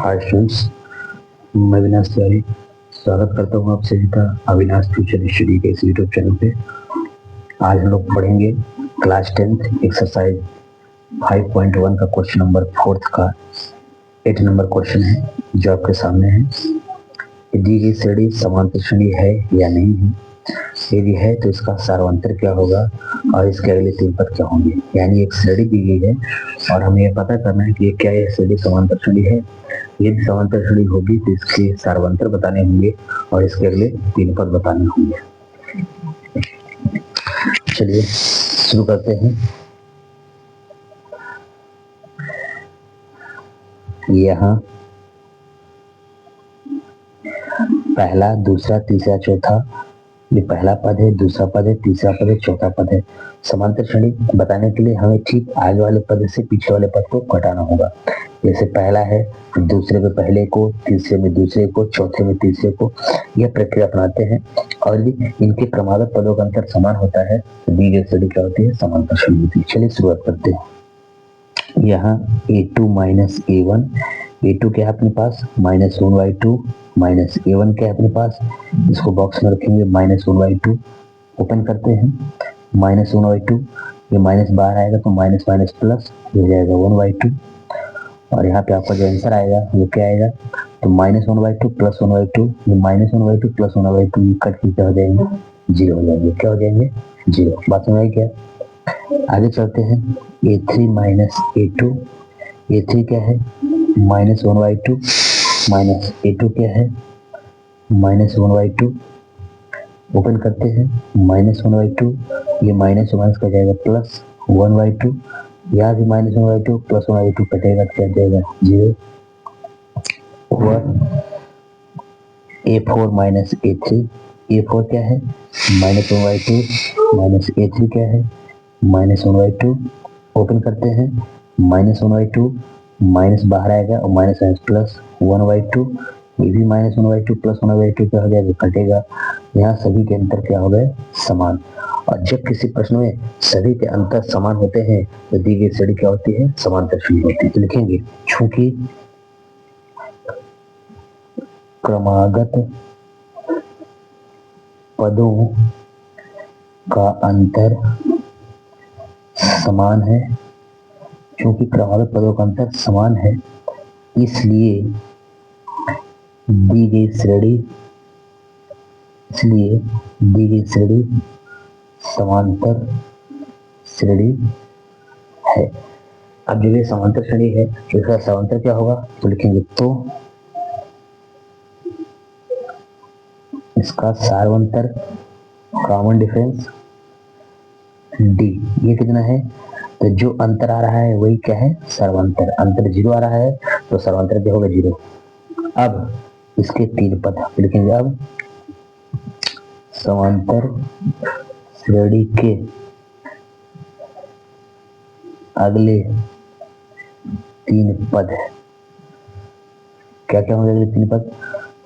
Hi students, मैं अविनाश तिवारी स्वागत करता हूँ आप सभी का अविनाश फ्यूचर स्टडी के इस यूट्यूब चैनल पे। आज हम लोग पढ़ेंगे क्लास 10th एक्सरसाइज 5.1 का क्वेश्चन नंबर 4 का 8 नंबर क्वेश्चन है जो आपके सामने है। दी गई श्रेणी समांतर श्रेणी है या नहीं है, यदि है तो इसका सार्वंतर क्या होगा और इसके अगले तीन पद क्या होंगे। यानी एक श्रेणी दी गई है और हमें यह पता करना है कि क्या यह श्रेणी समांतर श्रेणी है। यदि समांतर श्रेणी होगी तो इसके सार्वंतर बताने होंगे और इसके अगले तीन पद बताने होंगे। चलिए शुरू करते हैं। यहाँ पहला, दूसरा, तीसरा, चौथा, ये पहला पद है, दूसरा पद है, तीसरा पद है, चौथा पद है। समांतर श्रेणी बताने के लिए हमें ठीक आगे वाले पद से पीछे वाले पद को घटाना होगा। जैसे पहला है, दूसरे में पहले को, तीसरे में दूसरे को, चौथे में तीसरे को, यह प्रक्रिया अपनाते हैं। और यदि इनके क्रमागत पदों का अंतर समान होता है तो दी गई श्रेणी क्या होती है, समांतर श्रेणी होती है। चलिए शुरुआत करते हैं। यहाँ a2 माइनस a1, a2 क्या है अपने पास -1/2 माइनस a1 क्या है अपने पास, इसको बॉक्स में रखेंगे -1/2। ओपन करते हैं, -1/2, ये माइनस बाहर आएगा तो माइनस माइनस प्लस हो जाएगा 1/2। और यहाँ पे आपका जो आंसर आएगा वो क्या आएगा, तो -1/2 प्लस 1/2, ये -1/2 प्लस 1/2 ये कट के क्या हो जाएंगे, 0 हो जाएंगे। क्या हो जाएंगे, 0। बात समझ आई क्या। आगे चलते हैं, a3 माइनस a2, a3 क्या है -1/2 माइनस a2 क्या है -1/2। ओपन करते हैं, -1/2, ये माइनस माइनस का जाएगा प्लस 1/2, यहाँ भी -1/2 प्लस 1/2 कटेगा क्या जाएगा 0। a4 माइनस a3, a4 क्या है -1/2 माइनस a3 क्या है -1/2। ओपन करते हैं, -1/2, माइनस बाहर आएगा और माइनस माइनस प्लस 1/2, ये भी -1/2 प्लस 1/2 क्या हो जाएगा, कटेगा। यहाँ सभी के अंतर क्या हो गए, समान। और जब किसी प्रश्न में सभी के अंतर समान होते हैं तो दी गई श्रेणी क्या होती है, समांतर श्रेणी होती है। तो लिखेंगे चूंकि क्रमागत पदों का अंतर समान है, क्योंकि क्रमागत पदों का अंतर समान है, इसलिए दी गई श्रेणी समांतर श्रेणी है। अब जब ये समांतर श्रेणी है तो इसका सार्वंतर क्या होगा, तो लिखेंगे तो इसका सार्वंतर कॉमन डिफरेंस डी, ये कितना है, तो जो अंतर आ रहा है वही क्या है, सर्वांतर। अंतर 0 आ रहा है तो सर्वांतर क्या होगा, 0। अब इसके तीन पद लिखेंगे। अब समांतर श्रेणी के अगले तीन पद क्या क्या होंगे, अगले तीन पद,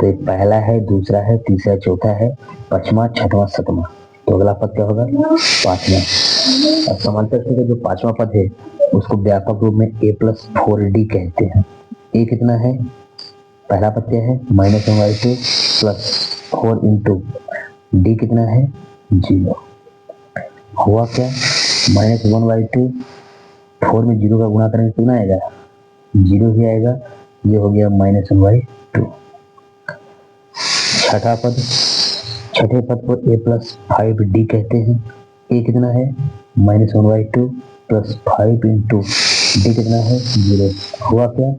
तो एक पहला है, दूसरा है, तीसरा, चौथा है, पांचवा, छठवां, सातवां। तो अगला पद क्या होगा, पांचवा। और समांतर श्रेणी का जो पांचवा पद है उसको व्यापक रूप में a+4d कहते हैं। ए कितना है, पहला पद क्या है -1/2 प्लस 4 इंटू डी कितना है 0। हुआ क्या, -1/2, 4 में 0 का गुणा करेंगे कितना आएगा, 0 ही आएगा। ये हो गया -1/2। छठे पद को a+5d कहते हैं। ए कितना है -1/2 प्लस 5 इंटू डी कितना है 0। हुआ क्या,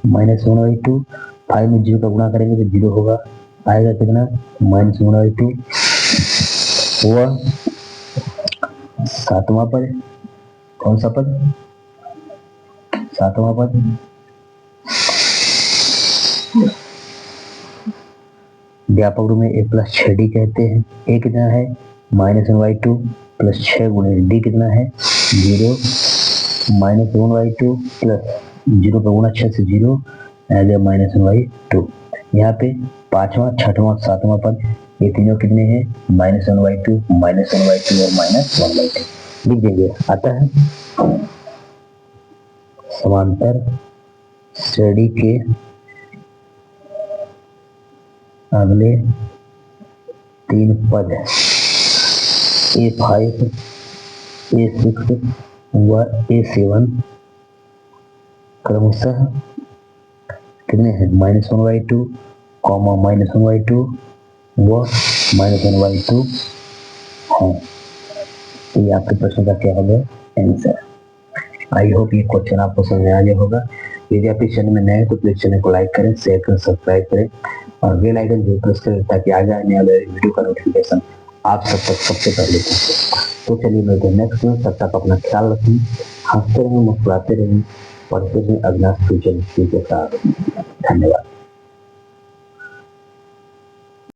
-1/2, 5 में 0 का गुणा करेंगे तो 0 होगा, आएगा कितना -1/2। हुआ सातवां पद, कौन सा पद, सातवां पद, व्यापक रूप में a+6d कहते हैं। ए कितना है -1/2 प्लस 6 गुणे डी कितना है 0, -1/2 प्लस 0 का गुणा 6 से 0 आ गया -1/2। यहाँ पे पांचवा, छठवां, सातवां पद ये तीनों कितने हैं, -1/2, -1/2 और -1/2 लिख देंगे। आता है समांतर श्रेणी के अगले 3 पद A5, A6 व A7 क्रमशः कितने हैं? -1/2, -1/2 व -1/2 हैं। तो ये आपके प्रश्न का क्या होगा? आंसर। आई होप ये क्वेश्चन आपको समझ में आ गया होगा। यदि आप इस चैनल में नए हैं तो प्लीज चैनल को लाइक करें, शेयर करें, सब्सक्राइब करें और बेल आइकन जरूर प्रेस करें ताकि आगे आने वाले वीडियो का नोटिफिकेशन आप सब तक सबसे पहले पहुंचे। तो चलिए मिलते हैं नेक्स्ट में, तब तक अपना ख्याल रखें, हंसते रहें, मुस्कुराते रहें, पढ़ते रहें अविनाश फ्यूचर के साथ। धन्यवाद।